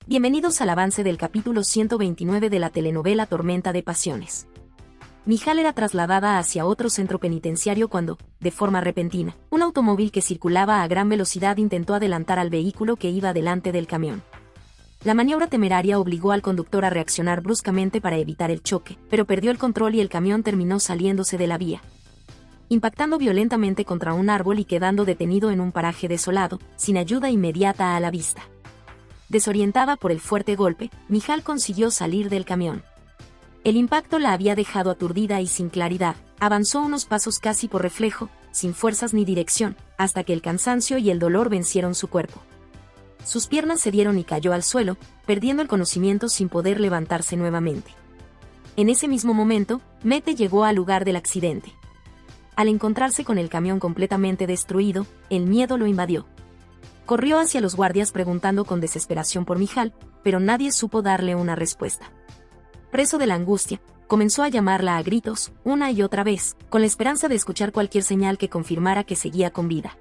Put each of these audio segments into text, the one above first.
Bienvenidos al avance del capítulo 129 de la telenovela Tormenta de Pasiones. Mijal era trasladada hacia otro centro penitenciario cuando, de forma repentina, un automóvil que circulaba a gran velocidad intentó adelantar al vehículo que iba delante del camión. La maniobra temeraria obligó al conductor a reaccionar bruscamente para evitar el choque, pero perdió el control y el camión terminó saliéndose de la vía, impactando violentamente contra un árbol y quedando detenido en un paraje desolado, sin ayuda inmediata a la vista. Desorientada por el fuerte golpe, Mijal consiguió salir del camión. El impacto la había dejado aturdida y sin claridad. Avanzó unos pasos casi por reflejo, sin fuerzas ni dirección, hasta que el cansancio y el dolor vencieron su cuerpo. Sus piernas cedieron y cayó al suelo, perdiendo el conocimiento sin poder levantarse nuevamente. En ese mismo momento, Mete llegó al lugar del accidente. Al encontrarse con el camión completamente destruido, el miedo lo invadió. Corrió hacia los guardias preguntando con desesperación por Mijal, pero nadie supo darle una respuesta. Preso de la angustia, comenzó a llamarla a gritos, una y otra vez, con la esperanza de escuchar cualquier señal que confirmara que seguía con vida.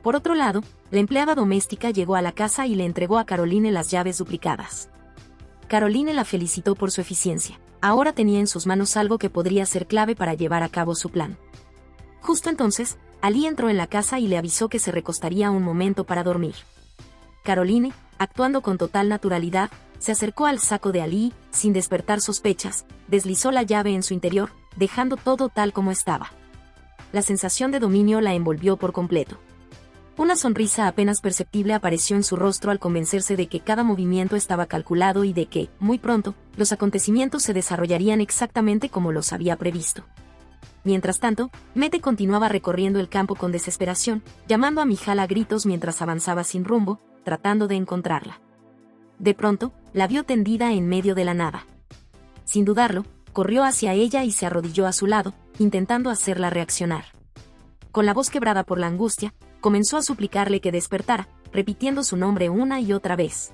Por otro lado, la empleada doméstica llegó a la casa y le entregó a Caroline las llaves duplicadas. Caroline la felicitó por su eficiencia. Ahora tenía en sus manos algo que podría ser clave para llevar a cabo su plan. Justo entonces, Ali entró en la casa y le avisó que se recostaría un momento para dormir. Caroline, actuando con total naturalidad, se acercó al saco de Ali, sin despertar sospechas, deslizó la llave en su interior, dejando todo tal como estaba. La sensación de dominio la envolvió por completo. Una sonrisa apenas perceptible apareció en su rostro al convencerse de que cada movimiento estaba calculado y de que, muy pronto, los acontecimientos se desarrollarían exactamente como los había previsto. Mientras tanto, Mete continuaba recorriendo el campo con desesperación, llamando a Mijal a gritos mientras avanzaba sin rumbo, tratando de encontrarla. De pronto, la vio tendida en medio de la nada. Sin dudarlo, corrió hacia ella y se arrodilló a su lado, intentando hacerla reaccionar. Con la voz quebrada por la angustia, comenzó a suplicarle que despertara, repitiendo su nombre una y otra vez.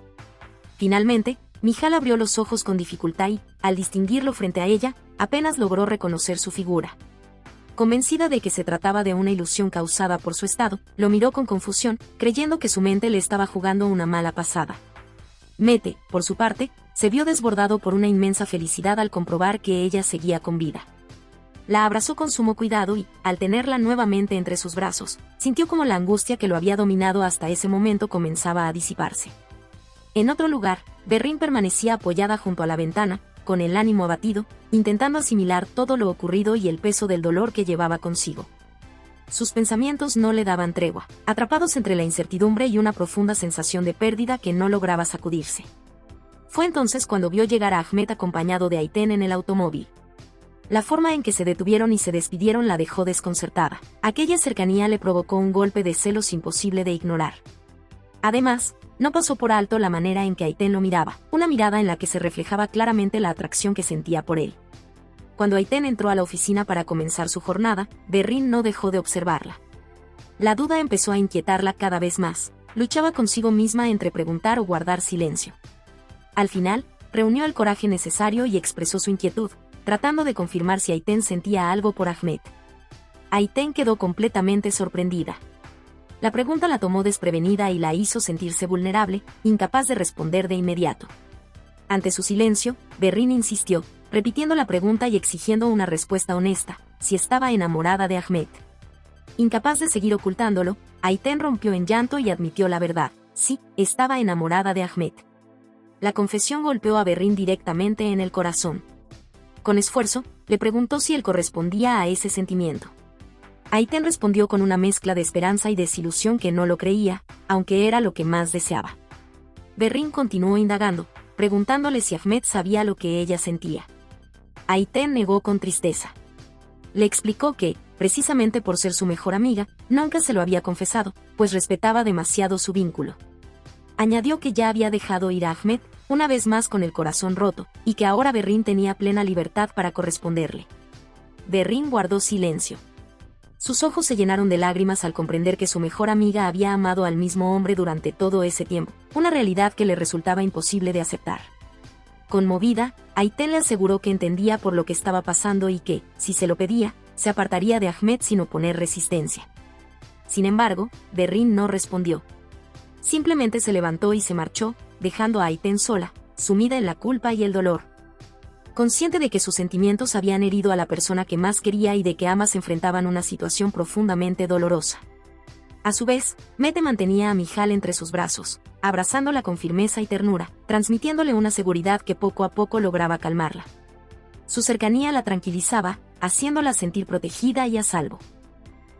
Finalmente, Mijal abrió los ojos con dificultad y, al distinguirlo frente a ella, apenas logró reconocer su figura. Convencida de que se trataba de una ilusión causada por su estado, lo miró con confusión, creyendo que su mente le estaba jugando una mala pasada. Mete, por su parte, se vio desbordado por una inmensa felicidad al comprobar que ella seguía con vida. La abrazó con sumo cuidado y, al tenerla nuevamente entre sus brazos, sintió como la angustia que lo había dominado hasta ese momento comenzaba a disiparse. En otro lugar, Berrín permanecía apoyada junto a la ventana, con el ánimo abatido, intentando asimilar todo lo ocurrido y el peso del dolor que llevaba consigo. Sus pensamientos no le daban tregua, atrapados entre la incertidumbre y una profunda sensación de pérdida que no lograba sacudirse. Fue entonces cuando vio llegar a Ahmed acompañado de Ayten en el automóvil. La forma en que se detuvieron y se despidieron la dejó desconcertada. Aquella cercanía le provocó un golpe de celos imposible de ignorar. Además, no pasó por alto la manera en que Ayten lo miraba, una mirada en la que se reflejaba claramente la atracción que sentía por él. Cuando Ayten entró a la oficina para comenzar su jornada, Berrín no dejó de observarla. La duda empezó a inquietarla cada vez más, luchaba consigo misma entre preguntar o guardar silencio. Al final, reunió el coraje necesario y expresó su inquietud, tratando de confirmar si Ayten sentía algo por Ahmed. Ayten quedó completamente sorprendida. La pregunta la tomó desprevenida y la hizo sentirse vulnerable, incapaz de responder de inmediato. Ante su silencio, Berrín insistió, repitiendo la pregunta y exigiendo una respuesta honesta, si estaba enamorada de Ahmed. Incapaz de seguir ocultándolo, Ayten rompió en llanto y admitió la verdad, sí, estaba enamorada de Ahmed. La confesión golpeó a Berrín directamente en el corazón. Con esfuerzo, le preguntó si él correspondía a ese sentimiento. Ayten respondió con una mezcla de esperanza y desilusión que no lo creía, aunque era lo que más deseaba. Berrín continuó indagando, preguntándole si Ahmed sabía lo que ella sentía. Ayten negó con tristeza. Le explicó que, precisamente por ser su mejor amiga, nunca se lo había confesado, pues respetaba demasiado su vínculo. Añadió que ya había dejado ir a Ahmed, una vez más con el corazón roto, y que ahora Berrín tenía plena libertad para corresponderle. Berrín guardó silencio. Sus ojos se llenaron de lágrimas al comprender que su mejor amiga había amado al mismo hombre durante todo ese tiempo, una realidad que le resultaba imposible de aceptar. Conmovida, Ayten le aseguró que entendía por lo que estaba pasando y que, si se lo pedía, se apartaría de Ahmed sin oponer resistencia. Sin embargo, Berrín no respondió. Simplemente se levantó y se marchó, dejando a Aiten sola, sumida en la culpa y el dolor. Consciente de que sus sentimientos habían herido a la persona que más quería y de que ambas enfrentaban una situación profundamente dolorosa. A su vez, Mete mantenía a Mijal entre sus brazos, abrazándola con firmeza y ternura, transmitiéndole una seguridad que poco a poco lograba calmarla. Su cercanía la tranquilizaba, haciéndola sentir protegida y a salvo.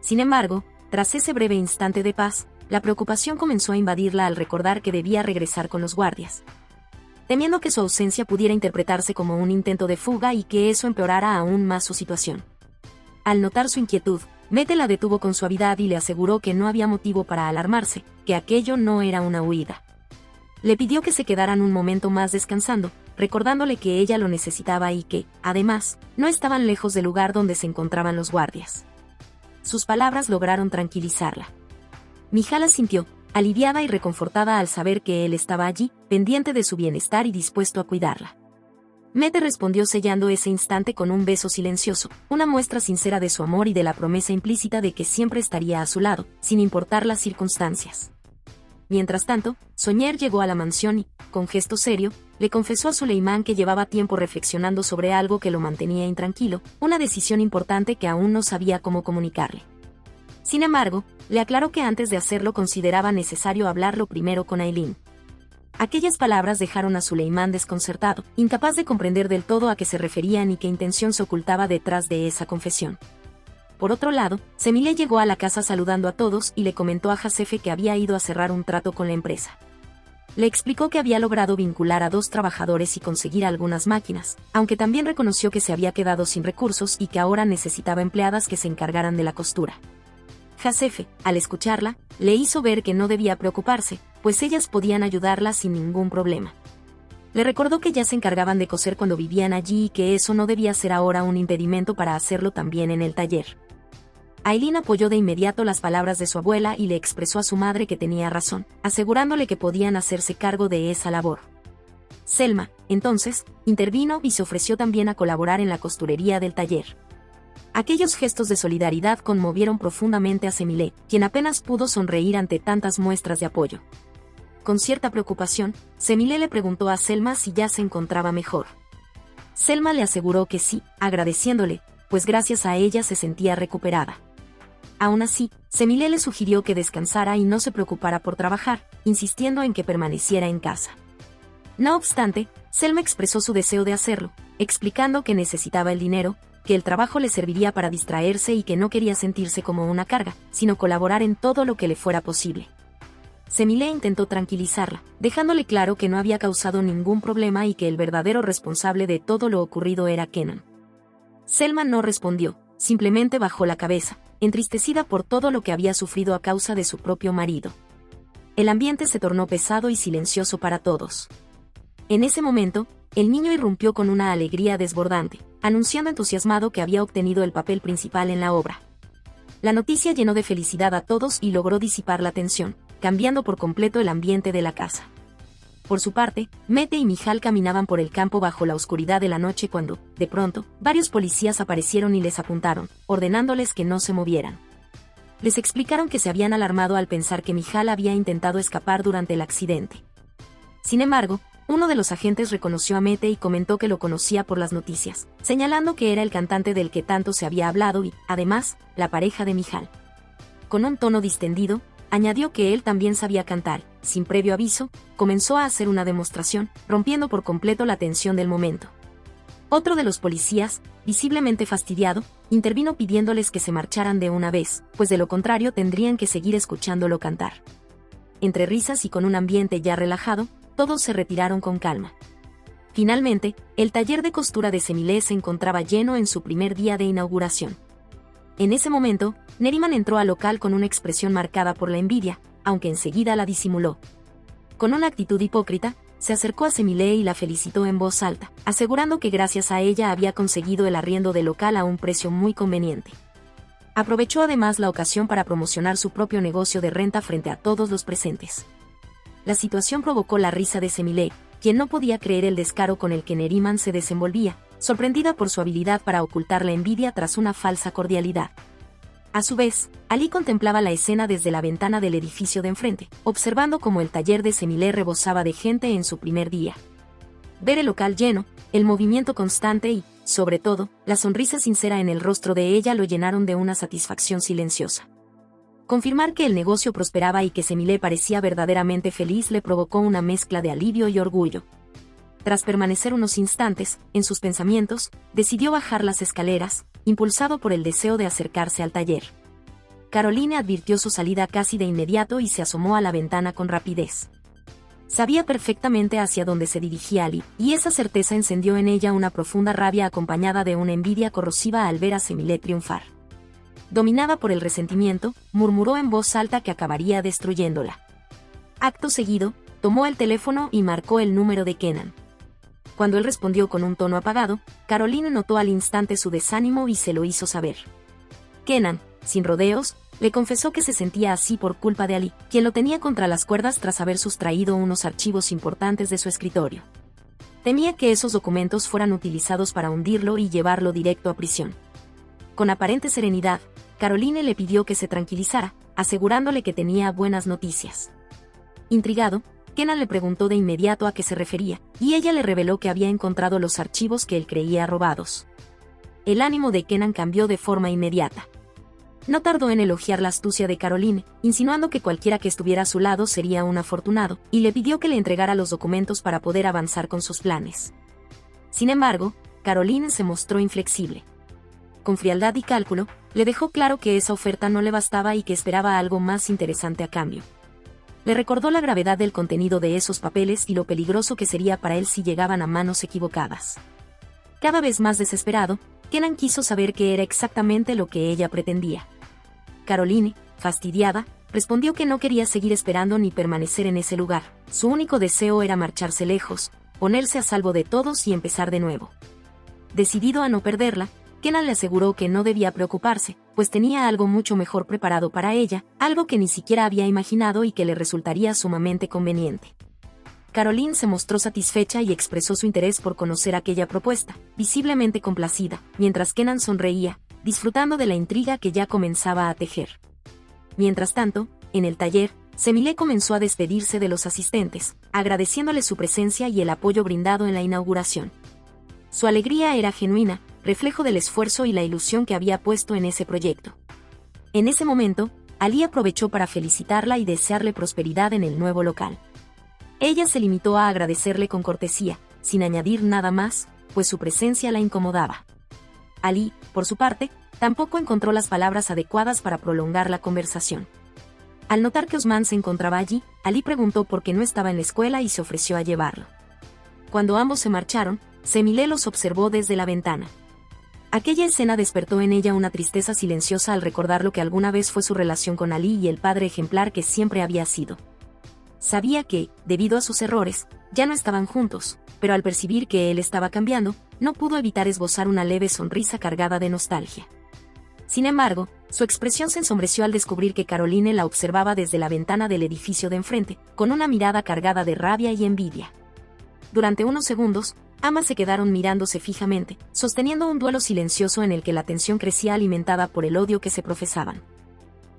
Sin embargo, tras ese breve instante de paz, la preocupación comenzó a invadirla al recordar que debía regresar con los guardias. Temiendo que su ausencia pudiera interpretarse como un intento de fuga y que eso empeorara aún más su situación. Al notar su inquietud, Mete la detuvo con suavidad y le aseguró que no había motivo para alarmarse, que aquello no era una huida. Le pidió que se quedaran un momento más descansando, recordándole que ella lo necesitaba y que, además, no estaban lejos del lugar donde se encontraban los guardias. Sus palabras lograron tranquilizarla. Mijal sintió, aliviada y reconfortada al saber que él estaba allí, pendiente de su bienestar y dispuesto a cuidarla. Mete respondió sellando ese instante con un beso silencioso, una muestra sincera de su amor y de la promesa implícita de que siempre estaría a su lado, sin importar las circunstancias. Mientras tanto, Soñer llegó a la mansión y, con gesto serio, le confesó a Suleimán que llevaba tiempo reflexionando sobre algo que lo mantenía intranquilo, una decisión importante que aún no sabía cómo comunicarle. Sin embargo, le aclaró que antes de hacerlo consideraba necesario hablarlo primero con Ailín. Aquellas palabras dejaron a Suleimán desconcertado, incapaz de comprender del todo a qué se referían y qué intención se ocultaba detrás de esa confesión. Por otro lado, Semile llegó a la casa saludando a todos y le comentó a Jasefe que había ido a cerrar un trato con la empresa. Le explicó que había logrado vincular a 2 trabajadores y conseguir algunas máquinas, aunque también reconoció que se había quedado sin recursos y que ahora necesitaba empleadas que se encargaran de la costura. Jasefe, al escucharla, le hizo ver que no debía preocuparse, pues ellas podían ayudarla sin ningún problema. Le recordó que ya se encargaban de coser cuando vivían allí y que eso no debía ser ahora un impedimento para hacerlo también en el taller. Ailín apoyó de inmediato las palabras de su abuela y le expresó a su madre que tenía razón, asegurándole que podían hacerse cargo de esa labor. Selma, entonces, intervino y se ofreció también a colaborar en la costurería del taller. Aquellos gestos de solidaridad conmovieron profundamente a Semile, quien apenas pudo sonreír ante tantas muestras de apoyo. Con cierta preocupación, Semile le preguntó a Selma si ya se encontraba mejor. Selma le aseguró que sí, agradeciéndole, pues gracias a ella se sentía recuperada. Aún así, Semile le sugirió que descansara y no se preocupara por trabajar, insistiendo en que permaneciera en casa. No obstante, Selma expresó su deseo de hacerlo, explicando que necesitaba el dinero, que el trabajo le serviría para distraerse y que no quería sentirse como una carga, sino colaborar en todo lo que le fuera posible. Semile intentó tranquilizarla, dejándole claro que no había causado ningún problema y que el verdadero responsable de todo lo ocurrido era Kenan. Selma no respondió, simplemente bajó la cabeza, entristecida por todo lo que había sufrido a causa de su propio marido. El ambiente se tornó pesado y silencioso para todos. En ese momento, el niño irrumpió con una alegría desbordante, anunciando entusiasmado que había obtenido el papel principal en la obra. La noticia llenó de felicidad a todos y logró disipar la tensión, cambiando por completo el ambiente de la casa. Por su parte, Mete y Mijal caminaban por el campo bajo la oscuridad de la noche cuando, de pronto, varios policías aparecieron y les apuntaron, ordenándoles que no se movieran. Les explicaron que se habían alarmado al pensar que Mijal había intentado escapar durante el accidente. Sin embargo, uno de los agentes reconoció a Mete y comentó que lo conocía por las noticias, señalando que era el cantante del que tanto se había hablado y, además, la pareja de Mijal. Con un tono distendido, añadió que él también sabía cantar. Sin previo aviso, comenzó a hacer una demostración, rompiendo por completo la tensión del momento. Otro de los policías, visiblemente fastidiado, intervino pidiéndoles que se marcharan de una vez, pues de lo contrario tendrían que seguir escuchándolo cantar. Entre risas y con un ambiente ya relajado, todos se retiraron con calma. Finalmente, el taller de costura de Semile se encontraba lleno en su primer día de inauguración. En ese momento, Neriman entró al local con una expresión marcada por la envidia, aunque enseguida la disimuló. Con una actitud hipócrita, se acercó a Semile y la felicitó en voz alta, asegurando que gracias a ella había conseguido el arriendo del local a un precio muy conveniente. Aprovechó además la ocasión para promocionar su propio negocio de renta frente a todos los presentes. La situación provocó la risa de Semile, quien no podía creer el descaro con el que Neriman se desenvolvía, sorprendida por su habilidad para ocultar la envidia tras una falsa cordialidad. A su vez, Ali contemplaba la escena desde la ventana del edificio de enfrente, observando cómo el taller de Semilé rebosaba de gente en su primer día. Ver el local lleno, el movimiento constante y, sobre todo, la sonrisa sincera en el rostro de ella lo llenaron de una satisfacción silenciosa. Confirmar que el negocio prosperaba y que Semilé parecía verdaderamente feliz le provocó una mezcla de alivio y orgullo. Tras permanecer unos instantes, en sus pensamientos, decidió bajar las escaleras, impulsado por el deseo de acercarse al taller. Caroline advirtió su salida casi de inmediato y se asomó a la ventana con rapidez. Sabía perfectamente hacia dónde se dirigía Ali, y esa certeza encendió en ella una profunda rabia acompañada de una envidia corrosiva al ver a Semilé triunfar. Dominada por el resentimiento, murmuró en voz alta que acabaría destruyéndola. Acto seguido, tomó el teléfono y marcó el número de Kenan. Cuando él respondió con un tono apagado, Caroline notó al instante su desánimo y se lo hizo saber. Kenan, sin rodeos, le confesó que se sentía así por culpa de Ali, quien lo tenía contra las cuerdas tras haber sustraído unos archivos importantes de su escritorio. Temía que esos documentos fueran utilizados para hundirlo y llevarlo directo a prisión. Con aparente serenidad, Caroline le pidió que se tranquilizara, asegurándole que tenía buenas noticias. Intrigado, Kenan le preguntó de inmediato a qué se refería, y ella le reveló que había encontrado los archivos que él creía robados. El ánimo de Kenan cambió de forma inmediata. No tardó en elogiar la astucia de Caroline, insinuando que cualquiera que estuviera a su lado sería un afortunado, y le pidió que le entregara los documentos para poder avanzar con sus planes. Sin embargo, Caroline se mostró inflexible. Con frialdad y cálculo, le dejó claro que esa oferta no le bastaba y que esperaba algo más interesante a cambio. Le recordó la gravedad del contenido de esos papeles y lo peligroso que sería para él si llegaban a manos equivocadas. Cada vez más desesperado, Kenan quiso saber qué era exactamente lo que ella pretendía. Caroline, fastidiada, respondió que no quería seguir esperando ni permanecer en ese lugar. Su único deseo era marcharse lejos, ponerse a salvo de todos y empezar de nuevo. Decidido a no perderla, Kenan le aseguró que no debía preocuparse, pues tenía algo mucho mejor preparado para ella, algo que ni siquiera había imaginado y que le resultaría sumamente conveniente. Caroline se mostró satisfecha y expresó su interés por conocer aquella propuesta, visiblemente complacida, mientras Kenan sonreía, disfrutando de la intriga que ya comenzaba a tejer. Mientras tanto, en el taller, Semilé comenzó a despedirse de los asistentes, agradeciéndole su presencia y el apoyo brindado en la inauguración. Su alegría era genuina, reflejo del esfuerzo y la ilusión que había puesto en ese proyecto. En ese momento, Ali aprovechó para felicitarla y desearle prosperidad en el nuevo local. Ella se limitó a agradecerle con cortesía, sin añadir nada más, pues su presencia la incomodaba. Ali, por su parte, tampoco encontró las palabras adecuadas para prolongar la conversación. Al notar que Osman se encontraba allí, Ali preguntó por qué no estaba en la escuela y se ofreció a llevarlo. Cuando ambos se marcharon, Semilé los observó desde la ventana. Aquella escena despertó en ella una tristeza silenciosa al recordar lo que alguna vez fue su relación con Ali y el padre ejemplar que siempre había sido. Sabía que, debido a sus errores, ya no estaban juntos, pero al percibir que él estaba cambiando, no pudo evitar esbozar una leve sonrisa cargada de nostalgia. Sin embargo, su expresión se ensombreció al descubrir que Caroline la observaba desde la ventana del edificio de enfrente, con una mirada cargada de rabia y envidia. Durante unos segundos, ambas se quedaron mirándose fijamente, sosteniendo un duelo silencioso en el que la tensión crecía alimentada por el odio que se profesaban.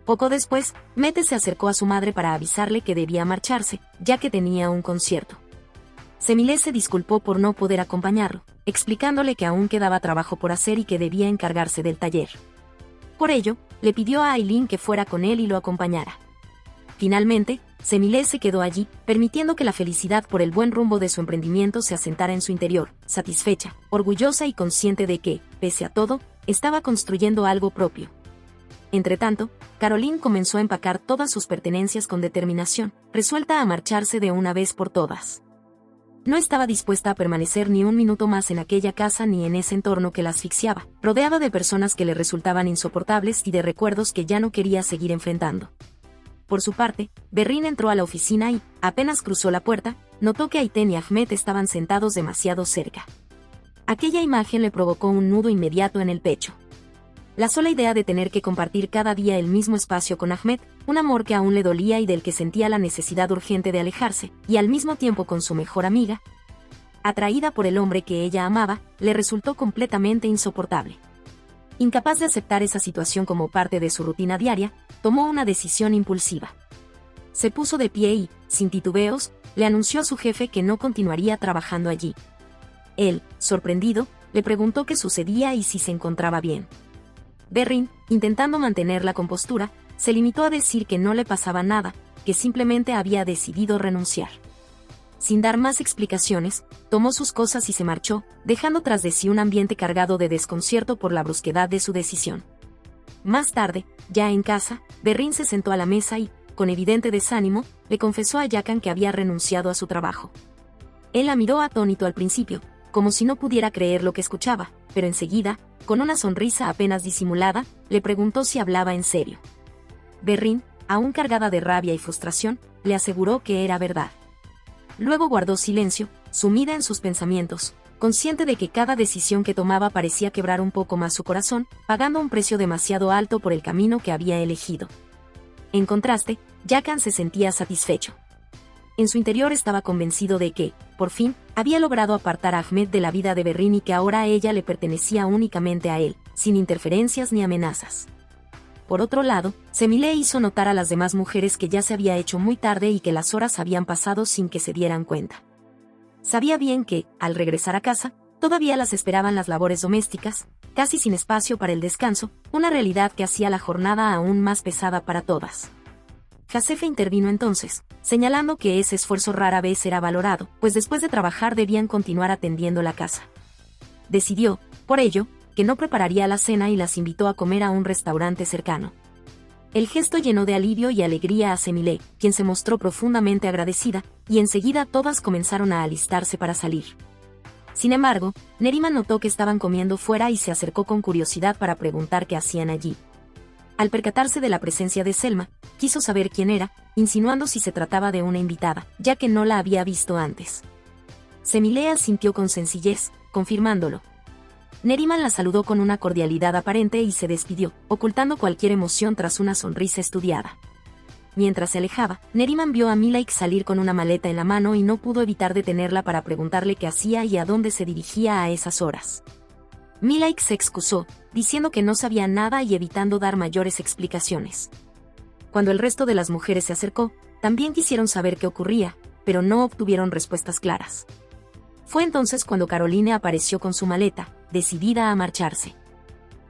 Poco después, Mete se acercó a su madre para avisarle que debía marcharse, ya que tenía un concierto. Semilé se disculpó por no poder acompañarlo, explicándole que aún quedaba trabajo por hacer y que debía encargarse del taller. Por ello, le pidió a Aileen que fuera con él y lo acompañara. Finalmente, Semilé se quedó allí, permitiendo que la felicidad por el buen rumbo de su emprendimiento se asentara en su interior, satisfecha, orgullosa y consciente de que, pese a todo, estaba construyendo algo propio. Entretanto, Caroline comenzó a empacar todas sus pertenencias con determinación, resuelta a marcharse de una vez por todas. No estaba dispuesta a permanecer ni un minuto más en aquella casa ni en ese entorno que la asfixiaba, rodeada de personas que le resultaban insoportables y de recuerdos que ya no quería seguir enfrentando. Por su parte, Berrín entró a la oficina y, apenas cruzó la puerta, notó que Ayten y Ahmed estaban sentados demasiado cerca. Aquella imagen le provocó un nudo inmediato en el pecho. La sola idea de tener que compartir cada día el mismo espacio con Ahmed, un amor que aún le dolía y del que sentía la necesidad urgente de alejarse, y al mismo tiempo con su mejor amiga, atraída por el hombre que ella amaba, le resultó completamente insoportable. incapaz de aceptar esa situación como parte de su rutina diaria, tomó una decisión impulsiva. Se puso de pie y, sin titubeos, le anunció a su jefe que no continuaría trabajando allí. Él, sorprendido, le preguntó qué sucedía y si se encontraba bien. Berrin, intentando mantener la compostura, se limitó a decir que no le pasaba nada, que simplemente había decidido renunciar. Sin dar más explicaciones, tomó sus cosas y se marchó, dejando tras de sí un ambiente cargado de desconcierto por la brusquedad de su decisión. Más tarde, ya en casa, Berrin se sentó a la mesa y, con evidente desánimo, le confesó a Jaqen que había renunciado a su trabajo. Él la miró atónito al principio, como si no pudiera creer lo que escuchaba, pero enseguida, con una sonrisa apenas disimulada, le preguntó si hablaba en serio. Berrin, aún cargada de rabia y frustración, le aseguró que era verdad. Luego guardó silencio, sumida en sus pensamientos, consciente de que cada decisión que tomaba parecía quebrar un poco más su corazón, pagando un precio demasiado alto por el camino que había elegido. En contraste, Jaqen se sentía satisfecho. En su interior estaba convencido de que, por fin, había logrado apartar a Ahmed de la vida de Berrin y que ahora a ella le pertenecía únicamente a él, sin interferencias ni amenazas. Por otro lado, Semile hizo notar a las demás mujeres que ya se había hecho muy tarde y que las horas habían pasado sin que se dieran cuenta. Sabía bien que, al regresar a casa, todavía las esperaban las labores domésticas, casi sin espacio para el descanso, una realidad que hacía la jornada aún más pesada para todas. Jasefe intervino entonces, señalando que ese esfuerzo rara vez era valorado, pues después de trabajar debían continuar atendiendo la casa. Decidió, por ello, que no prepararía la cena y las invitó a comer a un restaurante cercano. El gesto llenó de alivio y alegría a Semile, quien se mostró profundamente agradecida, y enseguida todas comenzaron a alistarse para salir. Sin embargo, Neriman notó que estaban comiendo fuera y se acercó con curiosidad para preguntar qué hacían allí. Al percatarse de la presencia de Selma, quiso saber quién era, insinuando si se trataba de una invitada, ya que no la había visto antes. Semile asintió con sencillez, confirmándolo. Neriman la saludó con una cordialidad aparente y se despidió, ocultando cualquier emoción tras una sonrisa estudiada. Mientras se alejaba, Neriman vio a Milaik salir con una maleta en la mano y no pudo evitar detenerla para preguntarle qué hacía y a dónde se dirigía a esas horas. Milaik se excusó, diciendo que no sabía nada y evitando dar mayores explicaciones. Cuando el resto de las mujeres se acercó, también quisieron saber qué ocurría, pero no obtuvieron respuestas claras. Fue entonces cuando Caroline apareció con su maleta, decidida a marcharse.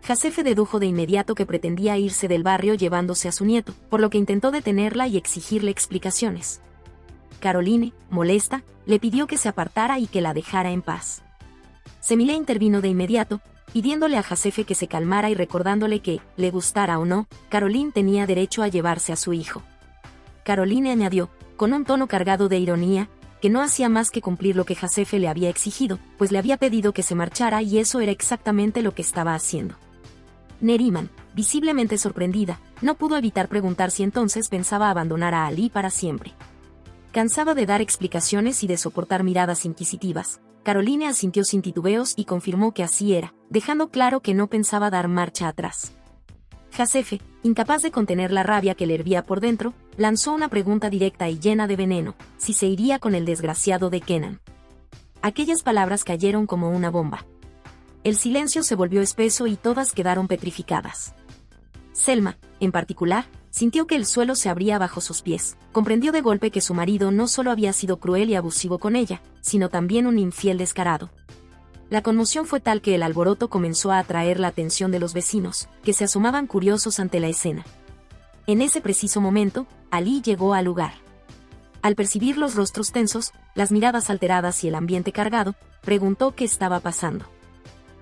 Jasefe dedujo de inmediato que pretendía irse del barrio llevándose a su nieto, por lo que intentó detenerla y exigirle explicaciones. Caroline, molesta, le pidió que se apartara y que la dejara en paz. Semile intervino de inmediato, pidiéndole a Jasefe que se calmara y recordándole que, le gustara o no, Caroline tenía derecho a llevarse a su hijo. Caroline añadió, con un tono cargado de ironía, que no hacía más que cumplir lo que Jasefe le había exigido, pues le había pedido que se marchara y eso era exactamente lo que estaba haciendo. Neriman, visiblemente sorprendida, no pudo evitar preguntar si entonces pensaba abandonar a Ali para siempre. Cansada de dar explicaciones y de soportar miradas inquisitivas, Caroline asintió sin titubeos y confirmó que así era, dejando claro que no pensaba dar marcha atrás. Jasefe, incapaz de contener la rabia que le hervía por dentro, lanzó una pregunta directa y llena de veneno, si se iría con el desgraciado de Kenan. Aquellas palabras cayeron como una bomba. El silencio se volvió espeso y todas quedaron petrificadas. Selma, en particular, sintió que el suelo se abría bajo sus pies, comprendió de golpe que su marido no solo había sido cruel y abusivo con ella, sino también un infiel descarado. La conmoción fue tal que el alboroto comenzó a atraer la atención de los vecinos, que se asomaban curiosos ante la escena. En ese preciso momento, Ali llegó al lugar. Al percibir los rostros tensos, las miradas alteradas y el ambiente cargado, preguntó qué estaba pasando.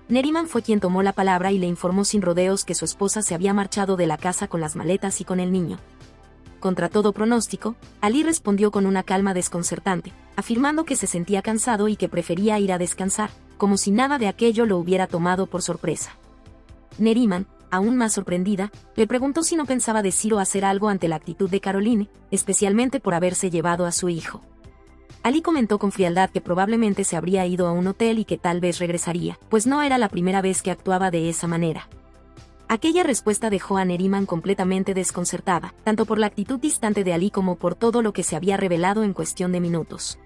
Neriman fue quien tomó la palabra y le informó sin rodeos que su esposa se había marchado de la casa con las maletas y con el niño. Contra todo pronóstico, Ali respondió con una calma desconcertante, afirmando que se sentía cansado y que prefería ir a descansar, como si nada de aquello lo hubiera tomado por sorpresa. Neriman, aún más sorprendida, le preguntó si no pensaba decir o hacer algo ante la actitud de Caroline, especialmente por haberse llevado a su hijo. Ali comentó con frialdad que probablemente se habría ido a un hotel y que tal vez regresaría, pues no era la primera vez que actuaba de esa manera. Aquella respuesta dejó a Neriman completamente desconcertada, tanto por la actitud distante de Ali como por todo lo que se había revelado en cuestión de minutos.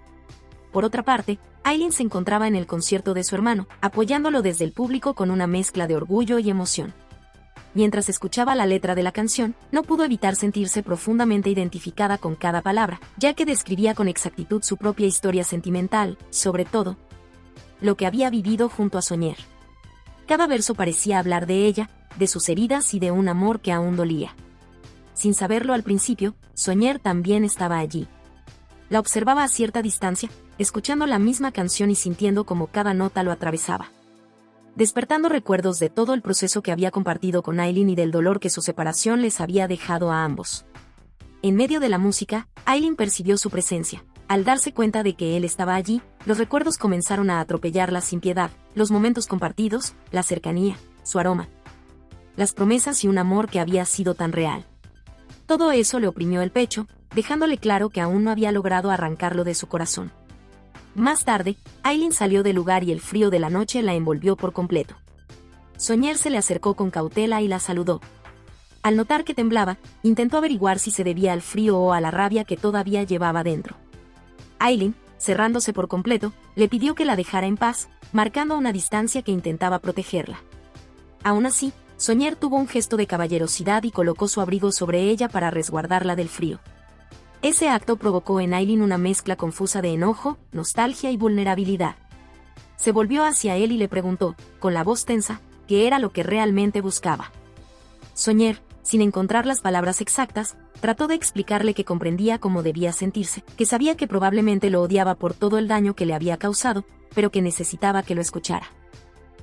Por otra parte, Aileen se encontraba en el concierto de su hermano, apoyándolo desde el público con una mezcla de orgullo y emoción. Mientras escuchaba la letra de la canción, no pudo evitar sentirse profundamente identificada con cada palabra, ya que describía con exactitud su propia historia sentimental, sobre todo, lo que había vivido junto a Soñer. Cada verso parecía hablar de ella, de sus heridas y de un amor que aún dolía. Sin saberlo al principio, Soñer también estaba allí. La observaba a cierta distancia, escuchando la misma canción y sintiendo como cada nota lo atravesaba, despertando recuerdos de todo el proceso que había compartido con Aileen y del dolor que su separación les había dejado a ambos. En medio de la música, Aileen percibió su presencia. Al darse cuenta de que él estaba allí, los recuerdos comenzaron a atropellarla sin piedad, los momentos compartidos, la cercanía, su aroma, las promesas y un amor que había sido tan real. Todo eso le oprimió el pecho, dejándole claro que aún no había logrado arrancarlo de su corazón. Más tarde, Aileen salió del lugar y el frío de la noche la envolvió por completo. Soñer se le acercó con cautela y la saludó. Al notar que temblaba, intentó averiguar si se debía al frío o a la rabia que todavía llevaba dentro. Aileen, cerrándose por completo, le pidió que la dejara en paz, marcando una distancia que intentaba protegerla. Aún así, Soñer tuvo un gesto de caballerosidad y colocó su abrigo sobre ella para resguardarla del frío. Ese acto provocó en Aileen una mezcla confusa de enojo, nostalgia y vulnerabilidad. Se volvió hacia él y le preguntó, con la voz tensa, qué era lo que realmente buscaba. Soñer, sin encontrar las palabras exactas, trató de explicarle que comprendía cómo debía sentirse, que sabía que probablemente lo odiaba por todo el daño que le había causado, pero que necesitaba que lo escuchara.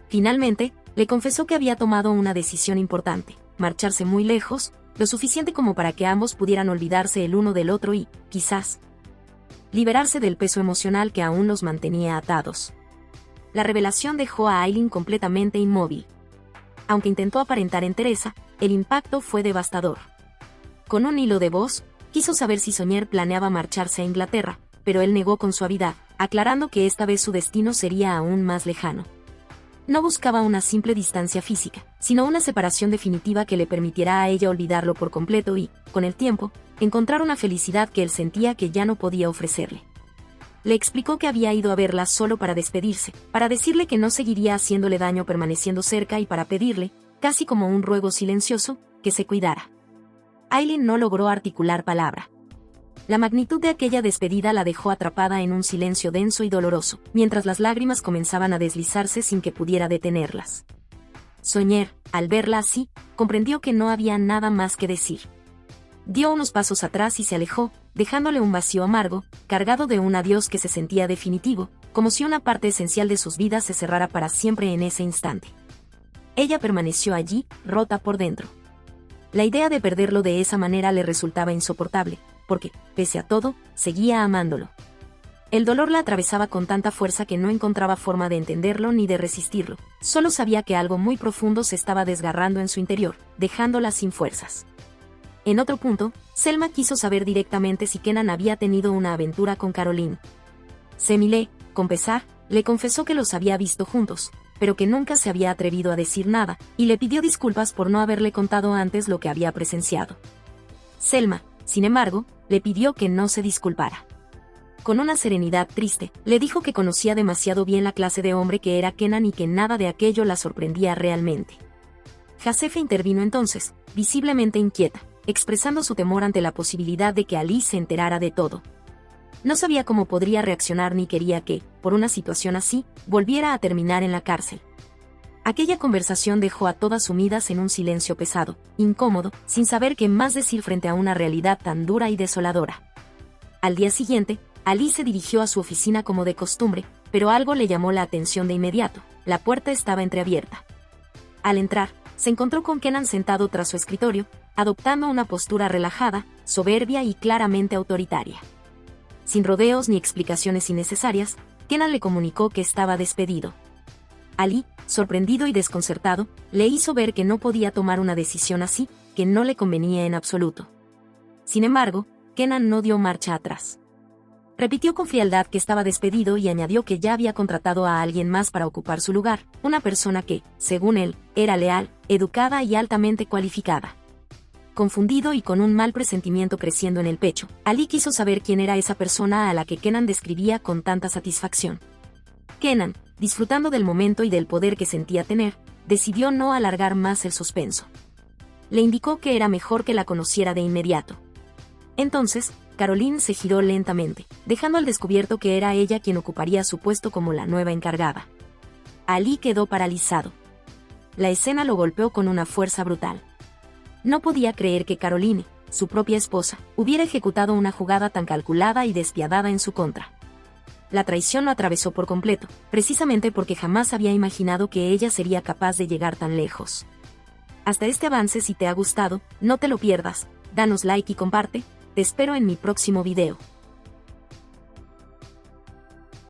Finalmente, le confesó que había tomado una decisión importante, marcharse muy lejos, lo suficiente como para que ambos pudieran olvidarse el uno del otro y, quizás, liberarse del peso emocional que aún los mantenía atados. La revelación dejó a Aileen completamente inmóvil. Aunque intentó aparentar entereza, el impacto fue devastador. Con un hilo de voz, quiso saber si Soñer planeaba marcharse a Inglaterra, pero él negó con suavidad, aclarando que esta vez su destino sería aún más lejano. No buscaba una simple distancia física, sino una separación definitiva que le permitiera a ella olvidarlo por completo y, con el tiempo, encontrar una felicidad que él sentía que ya no podía ofrecerle. Le explicó que había ido a verla solo para despedirse, para decirle que no seguiría haciéndole daño permaneciendo cerca y para pedirle, casi como un ruego silencioso, que se cuidara. Aileen no logró articular palabra. La magnitud de aquella despedida la dejó atrapada en un silencio denso y doloroso, mientras las lágrimas comenzaban a deslizarse sin que pudiera detenerlas. Soñer, al verla así, comprendió que no había nada más que decir. Dio unos pasos atrás y se alejó, dejándole un vacío amargo, cargado de un adiós que se sentía definitivo, como si una parte esencial de sus vidas se cerrara para siempre en ese instante. Ella permaneció allí, rota por dentro. La idea de perderlo de esa manera le resultaba insoportable, porque, pese a todo, seguía amándolo. El dolor la atravesaba con tanta fuerza que no encontraba forma de entenderlo ni de resistirlo, solo sabía que algo muy profundo se estaba desgarrando en su interior, dejándola sin fuerzas. En otro punto, Selma quiso saber directamente si Kenan había tenido una aventura con Caroline. Semile, con pesar, le confesó que los había visto juntos, pero que nunca se había atrevido a decir nada, y le pidió disculpas por no haberle contado antes lo que había presenciado. Selma, sin embargo, le pidió que no se disculpara. Con una serenidad triste, le dijo que conocía demasiado bien la clase de hombre que era Kenan y que nada de aquello la sorprendía realmente. Josefa intervino entonces, visiblemente inquieta, expresando su temor ante la posibilidad de que Alice se enterara de todo. No sabía cómo podría reaccionar ni quería que, por una situación así, volviera a terminar en la cárcel. Aquella conversación dejó a todas sumidas en un silencio pesado, incómodo, sin saber qué más decir frente a una realidad tan dura y desoladora. Al día siguiente, Alice se dirigió a su oficina como de costumbre, pero algo le llamó la atención de inmediato: la puerta estaba entreabierta. Al entrar, se encontró con Kenan sentado tras su escritorio, adoptando una postura relajada, soberbia y claramente autoritaria. Sin rodeos ni explicaciones innecesarias, Kenan le comunicó que estaba despedido. Ali, sorprendido y desconcertado, le hizo ver que no podía tomar una decisión así, que no le convenía en absoluto. Sin embargo, Kenan no dio marcha atrás. Repitió con frialdad que estaba despedido y añadió que ya había contratado a alguien más para ocupar su lugar, una persona que, según él, era leal, educada y altamente cualificada. Confundido y con un mal presentimiento creciendo en el pecho, Ali quiso saber quién era esa persona a la que Kenan describía con tanta satisfacción. Kenan, disfrutando del momento y del poder que sentía tener, decidió no alargar más el suspenso. Le indicó que era mejor que la conociera de inmediato. Entonces, Caroline se giró lentamente, dejando al descubierto que era ella quien ocuparía su puesto como la nueva encargada. Ali quedó paralizado. La escena lo golpeó con una fuerza brutal. No podía creer que Caroline, su propia esposa, hubiera ejecutado una jugada tan calculada y despiadada en su contra. La traición lo atravesó por completo, precisamente porque jamás había imaginado que ella sería capaz de llegar tan lejos. Hasta este avance, si te ha gustado, no te lo pierdas, danos like y comparte, te espero en mi próximo video.